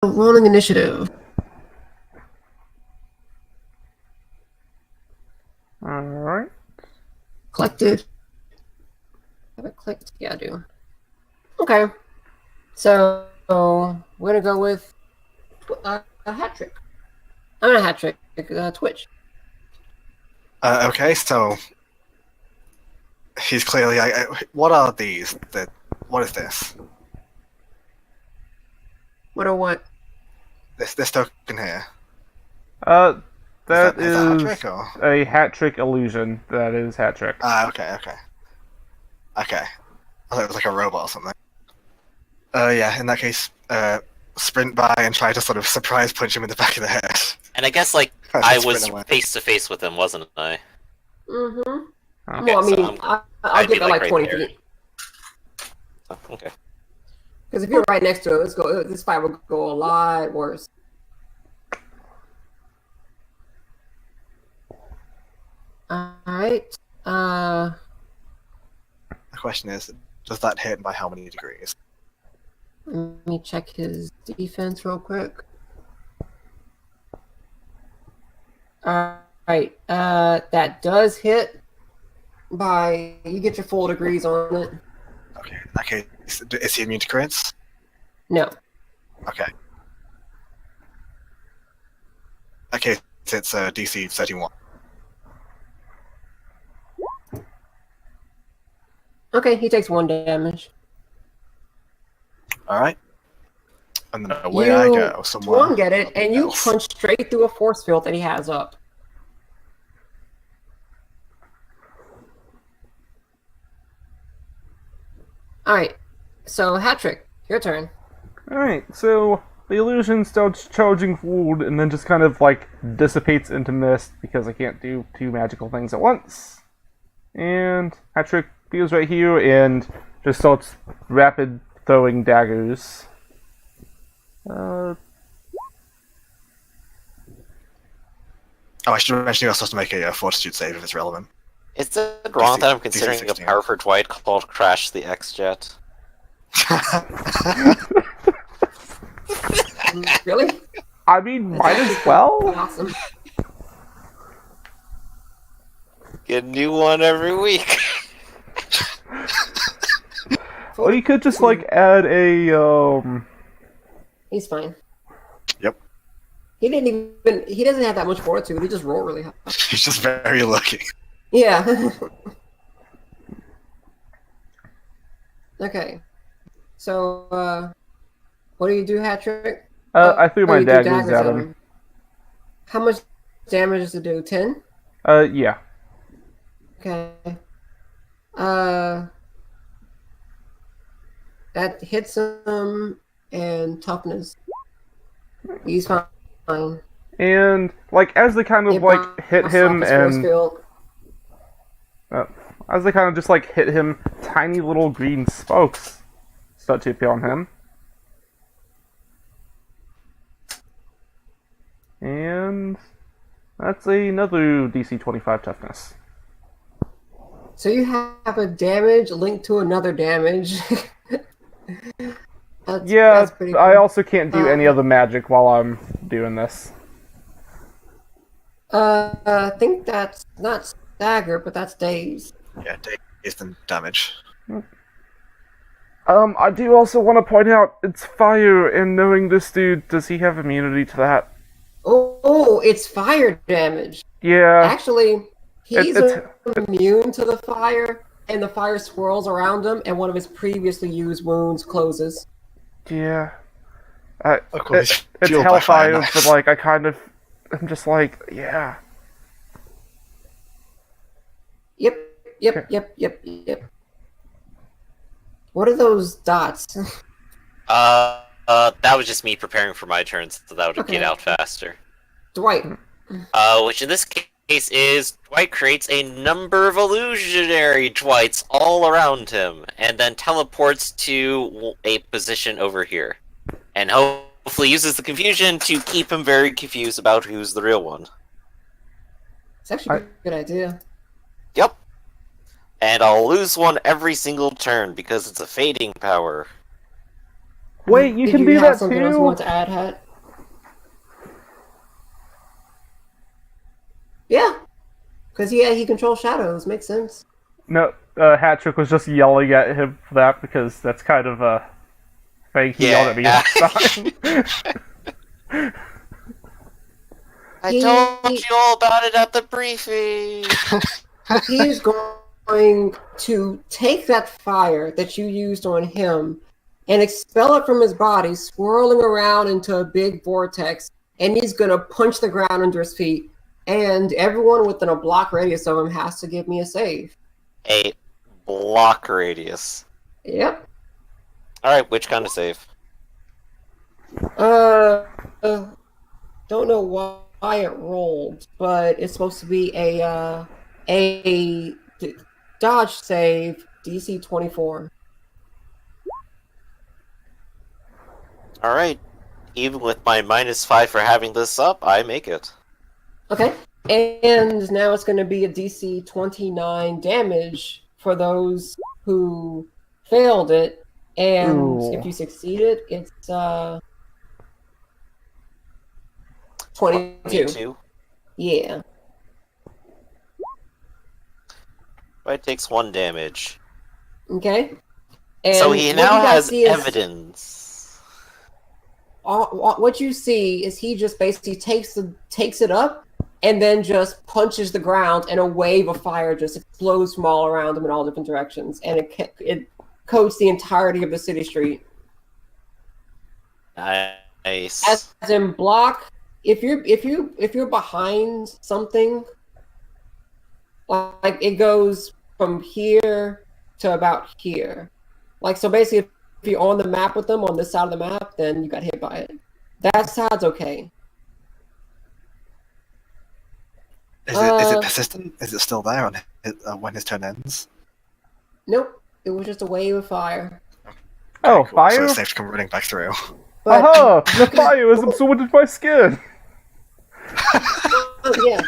rolling initiative. Alright. Collected. Have it clicked? Yeah, I do. Okay. So we're gonna go with a hat trick. I'm a hat trick. Twitch. Okay, so he's clearly. What are these? What is this? What or what? This token here. That is that a hat is trick or? a hat trick illusion. That is hat trick. Okay. I thought it was like a robot or something. Yeah, in that case, sprint by and try to sort of surprise punch him in the back of the head. And I guess, like, I was face to face with him, wasn't I? Mm-hmm. Okay, Well, I mean, so I'll give it like right 20 there. feet. Oh, okay. Because if you're right next to it, this fight will go a lot worse. Alright. The question is, does that hit by how many degrees? Let me check his defense real quick. Alright. That does hit by, you get your full degrees on it. Okay, in that case, is he immune to crits? No. Okay. Okay, it's DC 31. Okay, he takes 1 damage. Alright. And then away I go somewhere. Swung at it, and you else. punch straight through a force field that he has up. Alright, so hat trick, your turn. Alright, so the illusion starts charging forward and then just kind of like dissipates into mist because I can't do 2 magical things at once. And Patrick appears right here and just starts rapid throwing daggers. Oh, I should mention you're supposed to make a fortitude save if it's relevant. Is it wrong that I'm DC considering a 16. power for Dwight called Crash the X-Jet? Really? I mean, might as well. Awesome. Get a new one every week. Or you could just like add a He's fine. Yep. He doesn't have that much fortitude, he just rolled really high. He's just very lucky. Yeah. Okay. So, what do you do, hat trick? I threw my you do daggers at him. How much damage does it do? 10? Yeah. Okay. That hits him and toughness. He's fine. And like as they kind of It like hit bounced him off his force and field. as they kind of just like hit him, tiny little green spokes start to appear on him. And that's another DC 25 toughness. So you have a damage linked to another damage. That's pretty I cool. also can't do any other magic while I'm doing this. I think that's not stagger, but that's daze. Yeah, dazed and damage. I do also want to point out it's fire, and knowing this dude, does he have immunity to that? Oh, it's fire damage. Yeah. Actually, he's it's- immune to the fire, and the fire swirls around him, and one of his previously used wounds closes. Yeah. Of course, It's fueled by fire hellfire, knife. but like I'm just like, yeah. Yep. What are those dots? That was just me preparing for my turn, so that would Okay. get out faster. Dwight. Which in this case is Dwight creates a number of illusionary Dwights all around him, and then teleports to a position over here, and hopefully uses the confusion to keep him very confused about who's the real one. It's actually a good idea. Yep. And I'll lose one every single turn because it's a fading power. Wait, you Did can you do have that something else you too? want to add, Hat? Yeah, because he controls shadows. Makes sense. No, Hattrick was just yelling at him for that because that's kind of a thing he yelled at me Yeah. last time. I He- told you all about it at the briefing. He is going to take that fire that you used on him and expel it from his body, swirling around into a big vortex, and he's going to punch the ground under his feet. And everyone within a block radius of him has to give me a save. A block radius. Yep. Alright, which kind of save? Uh, don't know why it rolled, but it's supposed to be a dodge save, DC 24. Alright. Even with my -5 for having this up, I make it. Okay. And now it's going to be a DC 29 damage for those who failed it. And Ooh. if you succeeded, it's 22. 22. Yeah. But it takes 1 damage. Okay. And So he what now you guys has see is- evidence. what you see is he just basically takes it up and then just punches the ground, and a wave of fire just explodes from all around him in all different directions, and it coats the entirety of the city street. Nice. As in block, if you're behind something, like it goes from here to about here. Like, so basically, if you're on the map with them on this side of the map, then you got hit by it. That side's okay. Is it persistent? Is it still there when his turn ends? Nope, it was just a wave of fire. Oh, Cool. So fire? it's safe to come running back through. But Aha! The fire is absorbed by skin! yeah.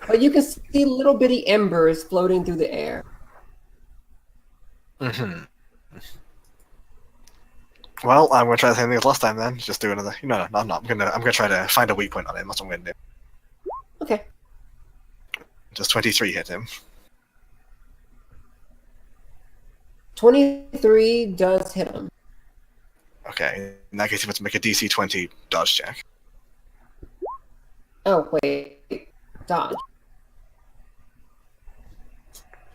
But you can see little bitty embers floating through the air. Mm-hmm. Well, I'm gonna try the same thing as last time then. Just do another. No, I'm not. I'm gonna try to find a weak point on him. That's what I'm gonna do. Okay. Just 23 hit him. 23 does hit him. Okay. In that case, you have to make a DC 20 dodge check. Oh, wait. Dodge.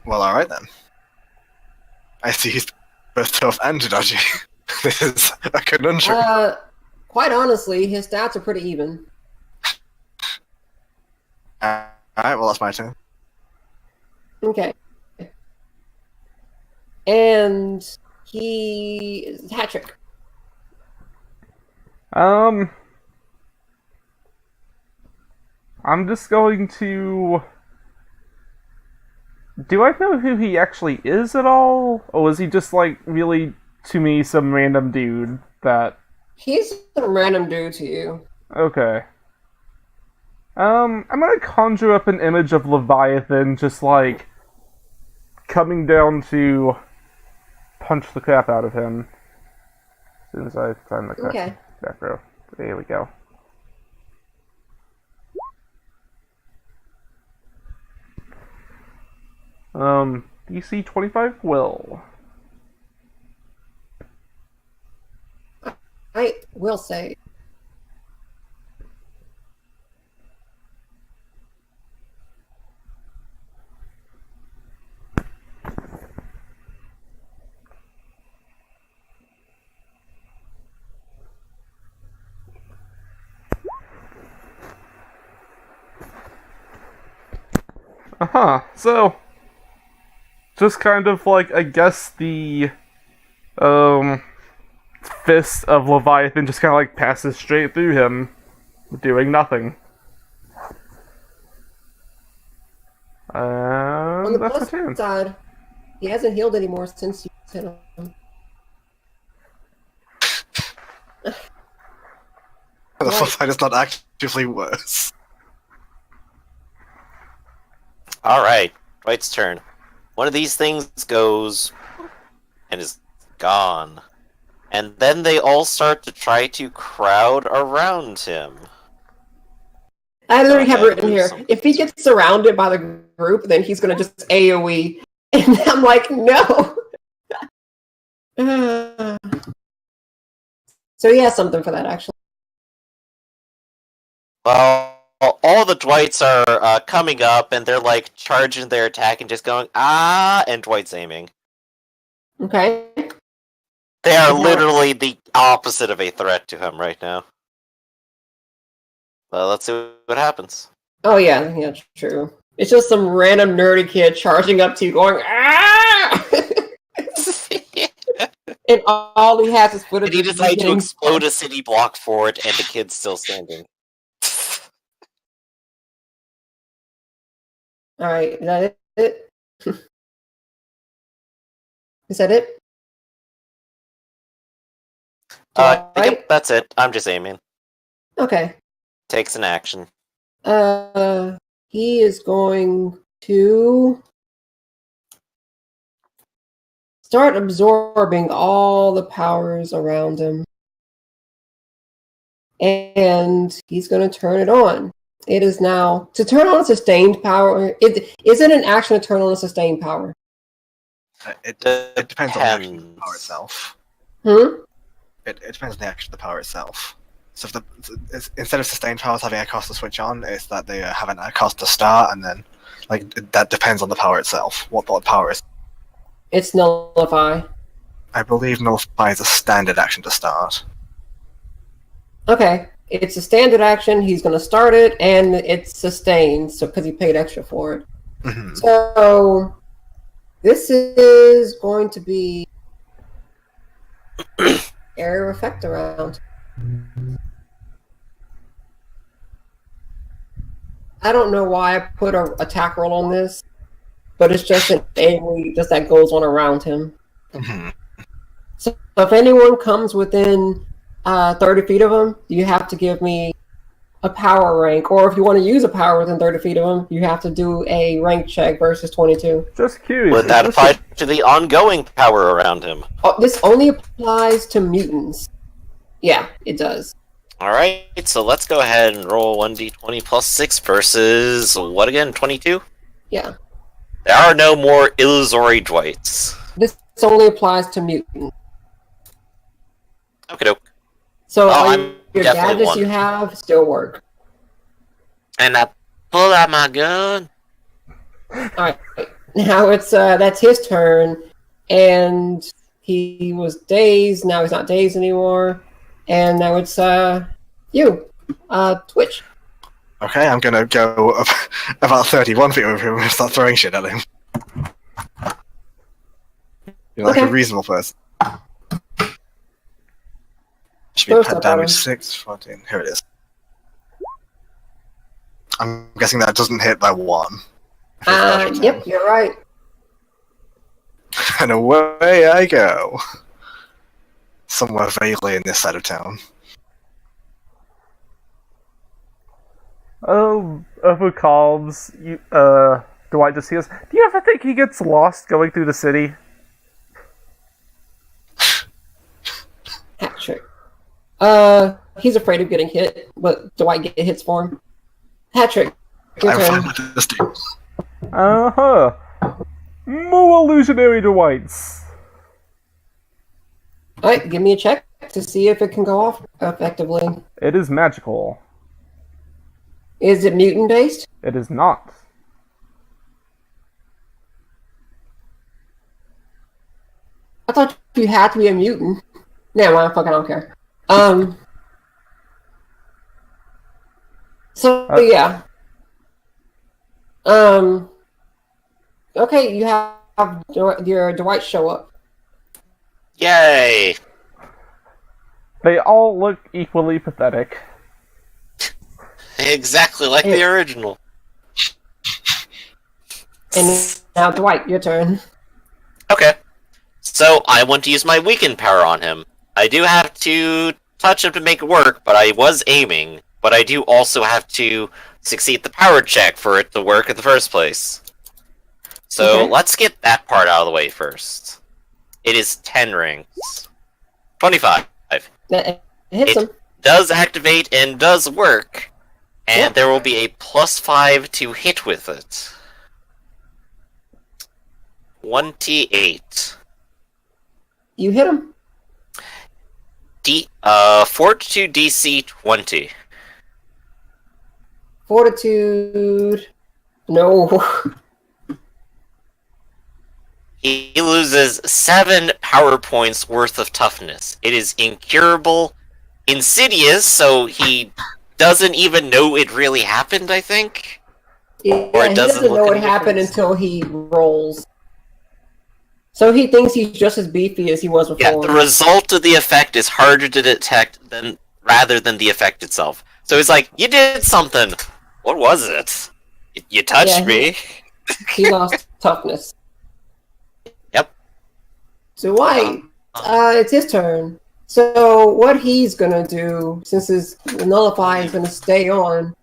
Well, all right then. I see he's both tough and dodgy. This is a conundrum. Quite honestly, his stats are pretty even. All right. Well, that's my turn. Okay. And he is Hattrick. I'm just going to... Do I know who he actually is at all? Or is he just, like, really, to me, some random dude that... He's a random dude to you. Okay. I'm gonna conjure up an image of Leviathan just, like, coming down to punch the crap out of him. As soon as I find the correct Okay. back row. There we go. DC 25 will. I will say. So, just kind of like, I guess the, fist of Leviathan just kind of like passes straight through him, doing nothing. On the That's my plus turn. side, he hasn't healed anymore since you hit him. The flip side is not actively worse. Alright, Dwight's turn. One of these things goes and is gone. And then they all start to try to crowd around him. I literally have Okay, written here, some- if he gets surrounded by the group, then he's gonna just AoE. And I'm like, no. So he has something for that, actually. Well, all the Dwights are coming up, and they're like charging their attack and just going, ah, and Dwight's aiming. Okay. They are Yeah. literally the opposite of a threat to him right now. Well, let's see what happens. Oh yeah, true. It's just some random nerdy kid charging up to you going, ah! And all he has is footage Did he of decide to getting- explode a city block for it, and the kid's still standing? Alright, is that it? Is that it? Yep, that's it. I'm just aiming. Okay. Takes an action. He is going to start absorbing all the powers around him. And he's going to turn it on. It is now to turn on a sustained power. Is it an action to turn on a sustained power? It depends on the action of the power Depends. itself. Hmm? It depends on the action of the power itself. So if instead of sustained powers having a cost to switch on, it's that they have a cost to start, and then that depends on the power itself. What power is? It's nullify. I believe nullify is a standard action to start. Okay. It's a standard action. He's going to start it, and it's sustained. So because he paid extra for it. Mhm. So this is going to be area of effect around. I don't know why I put a attack roll on this, but it's just an AoE just that goes on around him. Mhm. So if anyone comes within 30 feet of him, you have to give me a power rank, or if you want to use a power within 30 feet of him, you have to do a rank check versus 22. Just curious. Would that is this apply to the ongoing power around him? Oh, this only applies to mutants. Yeah, it does. Alright, so let's go ahead and roll 1d20 plus 6 versus, what again, 22? Yeah. There are no more illusory Dwights. This only applies to mutants. Okay, doke. So Oh, all I'm your definitely gadgets one. you have still work. And I pull out my gun. Alright. Now it's that's his turn, and he was dazed, now he's not dazed anymore. And now it's you. Twitch. Okay, I'm gonna go about 31 feet over him and start throwing shit at him. You're like Okay. a reasonable person. Should be Throw pet stuff at him. damage 6, 14. Here it is. I'm guessing that doesn't hit by 1. If it's natural 10. Yep, you're right. And away I go. Somewhere vaguely in this side of town. Over calms, Dwight just hears, do you ever think he gets lost going through the city? Hat trick. He's afraid of getting hit, but Dwight get hits for him. Hat trick. Your I'm turn. fine with this too. Uh-huh. More illusionary Dwights. Alright, give me a check to see if it can go off effectively. It is magical. Is it mutant based? It is not. I thought you had to be a mutant. Never mind, fuck, I don't care. So yeah. Okay, you have your Dwight show up. Yay! They all look equally pathetic. Exactly like the original. And now Dwight, your turn. Okay. So, I want to use my weakened power on him. I do have to touch him to make it work, but I was aiming. But I do also have to succeed the power check for it to work in the first place. So, Okay. let's get that part out of the way first. It is 10 rings. 25. That hits him. Does activate and does work, and Yep. there will be a +5 to hit with it. 28. You hit him. Fortitude DC 20. Fortitude. No. He loses 7 power points worth of toughness. It is incurable, insidious, so he doesn't even know it really happened, I think. Yeah, Or it he doesn't doesn't look know what any happened different. until he rolls. So he thinks he's just as beefy as he was Yeah, before. the result of the effect is harder to detect rather than the effect itself. So he's like, you did something. What was it? You touched Yeah, me. He lost toughness. Yep. So White, it's his turn. So what he's gonna do, since his nullify is gonna stay on,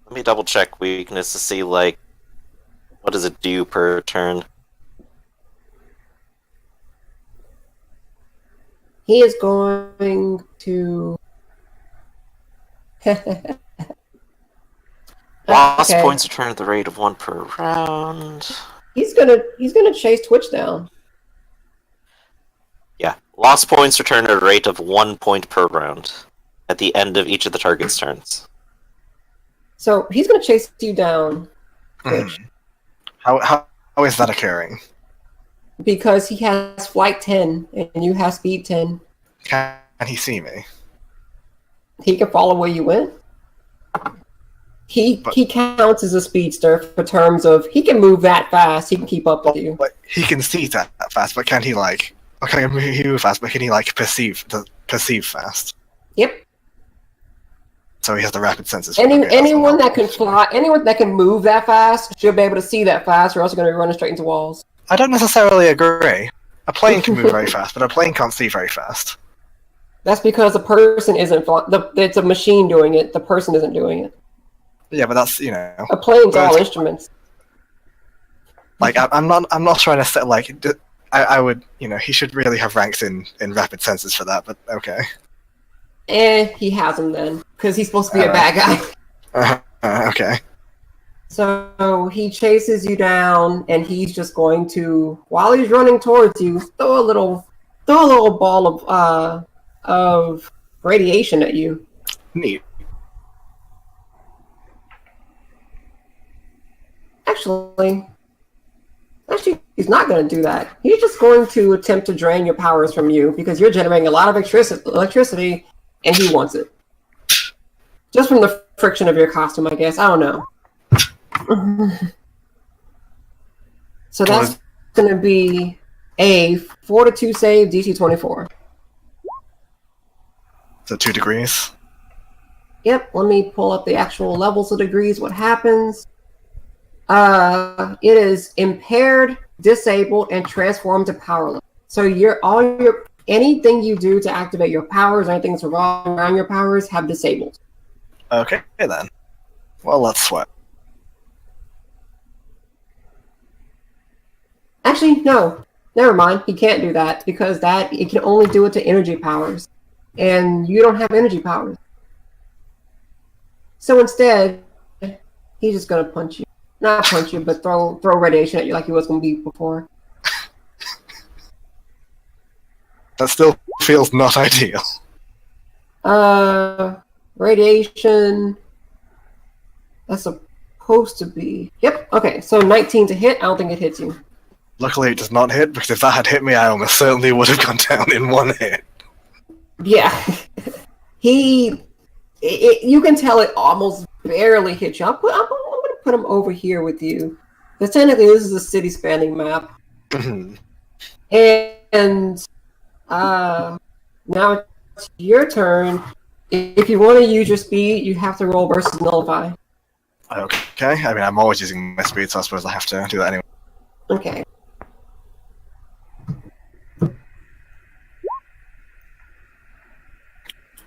Let me double check weakness to see, like, what does it do per turn? he is going to. Lost Okay. points return at the rate of 1 per round. He's gonna chase Twitch down. Yeah, lost points return at a rate of 1 point per round at the end of each of the target's turns. So he's gonna chase you down, Twitch, How is that occurring? because he has flight 10 and you have speed 10. Can he see me? He can follow where you went. He counts as a speedster for terms of he can move that fast. He can keep up with you. But he can see that fast, but can he like? Okay, he move fast, but can he like perceive fast? Yep. So he has the rapid senses. Anyone that can fly, anyone that can move that fast should be able to see that fast, or else you're going to be running straight into walls. I don't necessarily agree. A plane can move very fast, but a plane can't see very fast. That's because the person isn't. It's a machine doing it. The person isn't doing it. Yeah, but that's A plane's all instruments. like I'm not trying to say like I would he should really have ranks in rapid senses for that, but okay. He has them then because he's supposed to be a bad guy. Okay. So he chases you down, and he's just going to, while he's running towards you, throw a little ball of radiation at you. Neat. Actually, he's not going to do that. He's just going to attempt to drain your powers from you because you're generating a lot of electricity, and he wants it. Just from the friction of your costume, I guess. I don't know. So that's going to be a Fortitude save, DC 24. So 2 degrees. Yep, let me pull up the actual levels of degrees. What happens? It is impaired, disabled, and transformed to powerless. So anything you do to activate your powers, anything that's revolving around your powers, have disabled. Okay then. Well, let's sweat. Actually, no. Never mind. He can't do that because it can only do it to energy powers. And you don't have energy powers. So instead, he's just gonna punch you. Not punch you, but throw radiation at you like he was gonna be before. That still feels not ideal. Radiation. That's supposed to be. Yep. Okay. So 19 to hit. I don't think it hits you. Luckily, it does not hit, because if that had hit me, I almost certainly would have gone down in one hit. Yeah. You can tell it almost barely hit you. I'm going to put him over here with you. Because technically, this is a city spanning map. And now it's your turn. If you want to use your speed, you have to roll versus nullify. Okay, I mean, I'm always using my speed, so I suppose I have to do that anyway. Okay.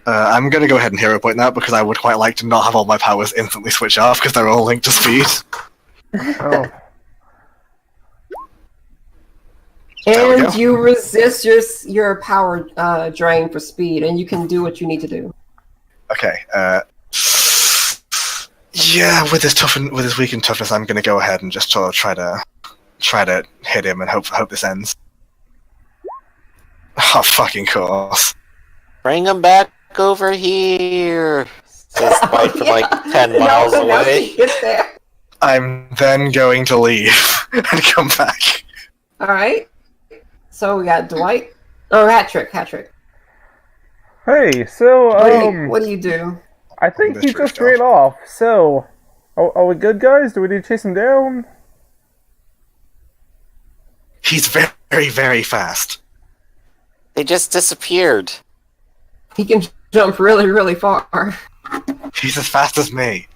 I'm going to go ahead and hero point that, because I would quite like to not have all my powers instantly switch off, because they're all linked to speed. Oh. There we And go. you resist your power drain for speed, and you can do what you need to do. Okay. Yeah, with his weakened toughness, I'm gonna go ahead and just sort of try to hit him and hope this ends. Oh, fucking course. Bring him back over here. Says Dwight from like 10 miles no, away. she gets there. I'm then going to leave and come back. All right. So we got Dwight. Oh, hat trick. Hey, so, What do you do? I think he Mystery just stuff. ran off, so... Are we good, guys? Do we need to chase him down? He's very, very fast. They just disappeared. He can jump really, really far. He's as fast as me.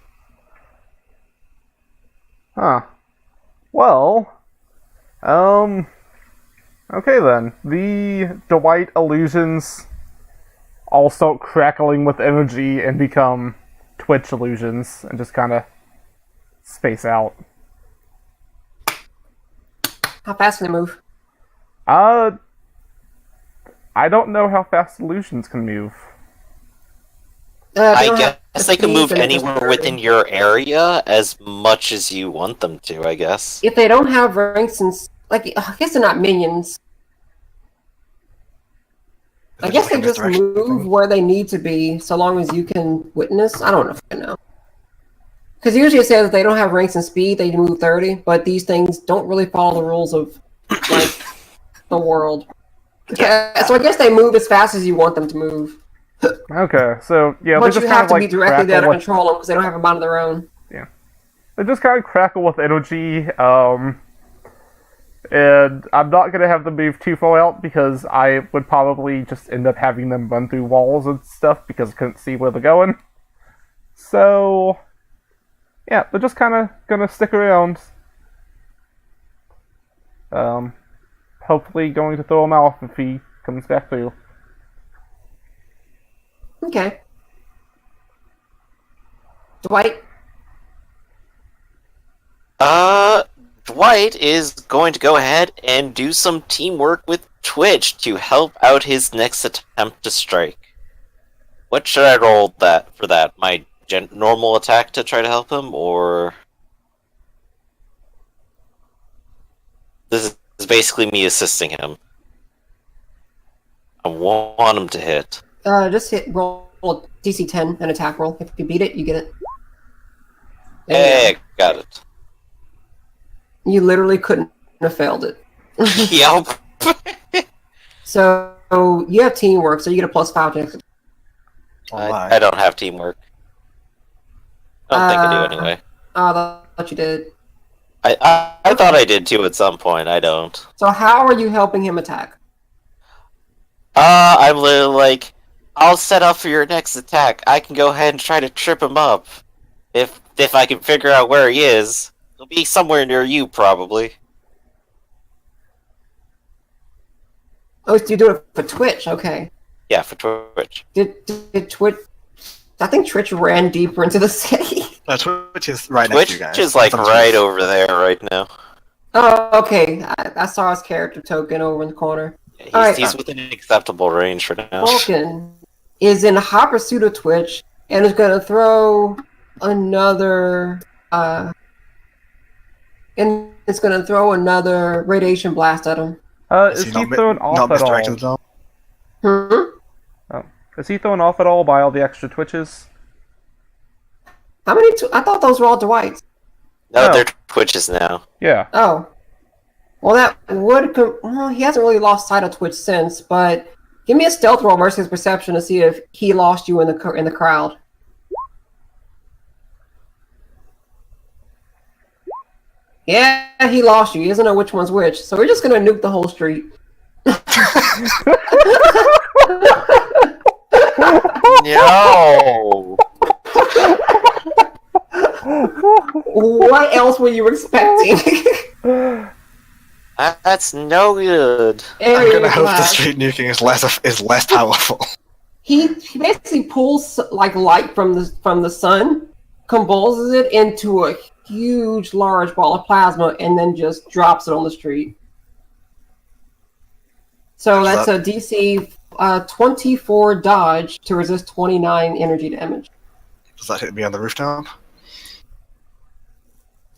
Huh. Well... Okay then. The Dwight illusions all start crackling with energy and become Twitch illusions and just kind of space out. How fast can they move? I don't know how fast illusions can move. They I don't have guess they can speed, move and it's anywhere just within your area as much as you want them to, I guess. If they don't have ranks and I guess they're not minions. I guess they just move where they need to be, so long as you can witness. I don't know if I know. Because usually it says if they don't have ranks and speed, they move 30, but these things don't really follow the rules of like the world. Yeah, so I guess they move as fast as you want them to move. Okay, so yeah, But they just you kind have of to like be directly there to crackle with, control them because they don't have a mind of their own. they just kind of crackle with energy. And I'm not gonna have them move too far out because I would probably just end up having them run through walls and stuff because I couldn't see where they're going. So yeah, they're just kind of gonna stick around. Hopefully going to throw him off if he comes back through. Okay. Dwight? Dwight is going to go ahead and do some teamwork with Twitch to help out his next attempt to strike. What should I roll for that? My normal attack to try to help him, or this is basically me assisting him? I want him to hit. Just roll a DC 10, an attack roll. If you beat it, you get it. There you Hey, got it. go. You literally couldn't have failed it. Yep. So you have teamwork, so you get a +5 to next. I don't have teamwork. I don't think I do anyway. Oh, I thought you did. I thought I did too at some point. I don't. So how are you helping him attack? I'm literally like, I'll set up for your next attack. I can go ahead and try to trip him up. If I can figure out where he is. He'll be somewhere near you, probably. Oh, so you do it for Twitch, okay. Yeah, for Twitch. Did Twitch... I think Twitch ran deeper into the city. Twitch is right next to you Twitch guys. is like Sometimes- right over there right now. Oh, okay. I saw his character token over in the corner. Yeah, Alright. he's within acceptable range for now. Vulcan is in hot pursuit of Twitch and is going to throw another... and it's going to throw another radiation blast at him. Is he thrown off not at misdirected all? at all? Hmm? Is he thrown off at all by all the extra twitches? How many... I thought those were all Dwights. No, Oh. they're Twitches now. Yeah. Oh. Well, that would... Well, he hasn't really lost sight of Twitch since, but... Give me a stealth roll versus perception to see if he lost you in the crowd. Yeah, he lost you. He doesn't know which one's which. So we're just gonna nuke the whole street. No! What else were you expecting? That's no good. I'm Area gonna hope the blast. street nuking is less powerful. He basically pulls like light from the sun, convulses it into a huge, large ball of plasma, and then just drops it on the street. So that's a DC 24 dodge to resist 29 energy damage. Does that hit me on the rooftop?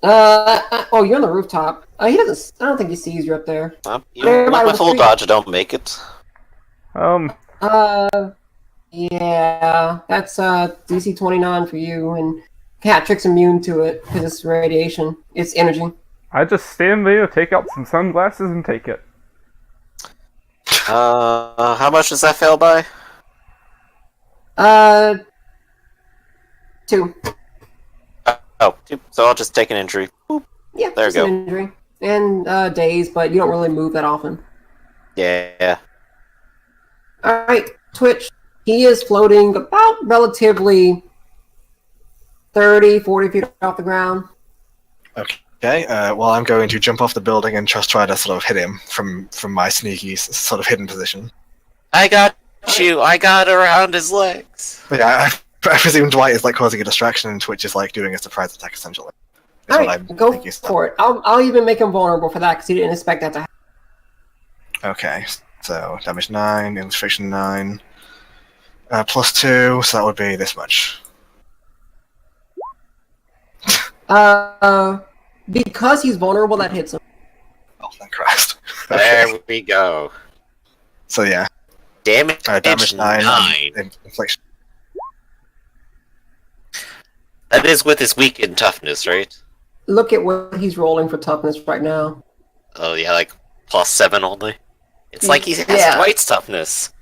Oh, you're on the rooftop. He doesn't. I don't think he sees you up there. Even with my full dodge, I don't make it. Yeah, that's DC 29 for you, and Patrick's immune to it because it's radiation. It's energy. I just stand there, take out some sunglasses, and take it. How much does that fail by? 2. Oh, 2. So I'll just take an injury. Boop. Yeah, there you just go. an injury. And days, but you don't really move that often. Yeah. Alright, Twitch. He is floating about relatively 30, 40 feet off the ground. Okay, well, I'm going to jump off the building and just try to sort of hit him from my sneaky, sort of hidden position. I got you. I got around his legs. But yeah, I presume Dwight is like causing a distraction and Twitch is like doing a surprise attack essentially. Is what Alright, I'm go thinking. for it. I'll even make him vulnerable for that because he didn't expect that to happen. Okay, so damage 9, illustration 9, plus 2, so that would be this much. Because he's vulnerable, that hits him. Oh, thank Christ. There we go. So yeah, Damage, damage 9, and infliction. That is with his weakened toughness, right? Look at what he's rolling for toughness right now. Oh yeah, like +7 only. It's like he has Yeah. Dwight's toughness.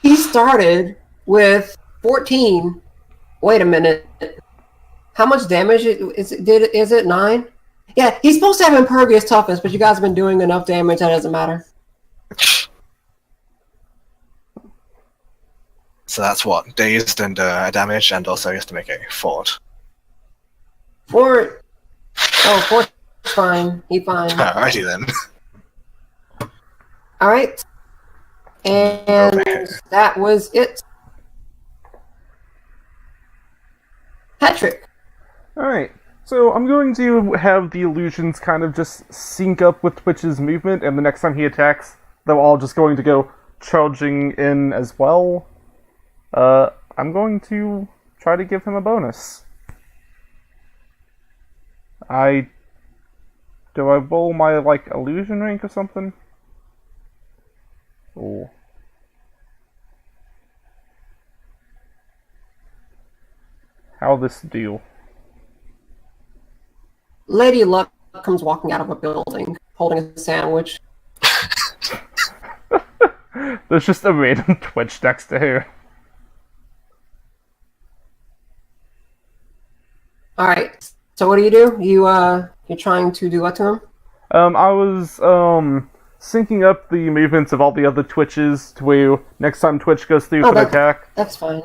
He started with 14. Wait a minute. How much damage is it 9? Yeah, he's supposed to have impervious toughness, but you guys have been doing enough damage that doesn't matter. So that's what? Dazed and damage, and also he has to make a fort. 4. Oh, 4 is fine. He's fine. Alrighty then. Alright. And that was it. Patrick. Alright, so I'm going to have the illusions kind of just sync up with Twitch's movement, and the next time he attacks, they're all just going to go charging in as well. I'm going to try to give him a bonus. Do I roll my, like, illusion rank or something? Ooh. How this do? Lady Luck comes walking out of a building, holding a sandwich. There's just a random Twitch next to her. Alright, so what do? You're trying to do what to him? I was, syncing up the movements of all the other Twitches to where next time Twitch goes through for an attack. That's fine.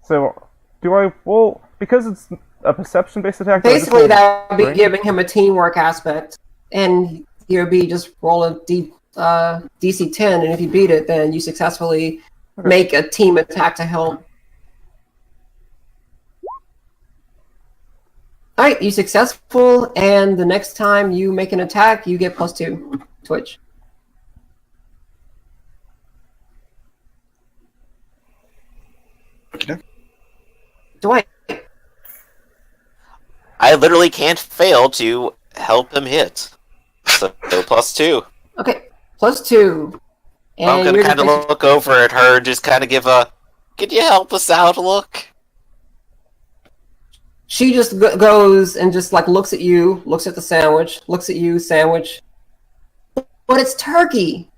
So, do I, well, because it's a perception-based attack... Basically, that would be giving him a teamwork aspect, and he would be just roll a DC 10, and if you beat it, then you successfully make a team attack to help. Alright, you successful, and the next time you make an attack, you get +2, Twitch. Okay. Dwight. I literally can't fail to help him hit. So +2. Okay, +2. And I'm gonna kind of look over at her, just kind of give a, "Can you help us out?" look. She just goes and just like looks at you, looks at the sandwich, looks at you, sandwich. But it's turkey.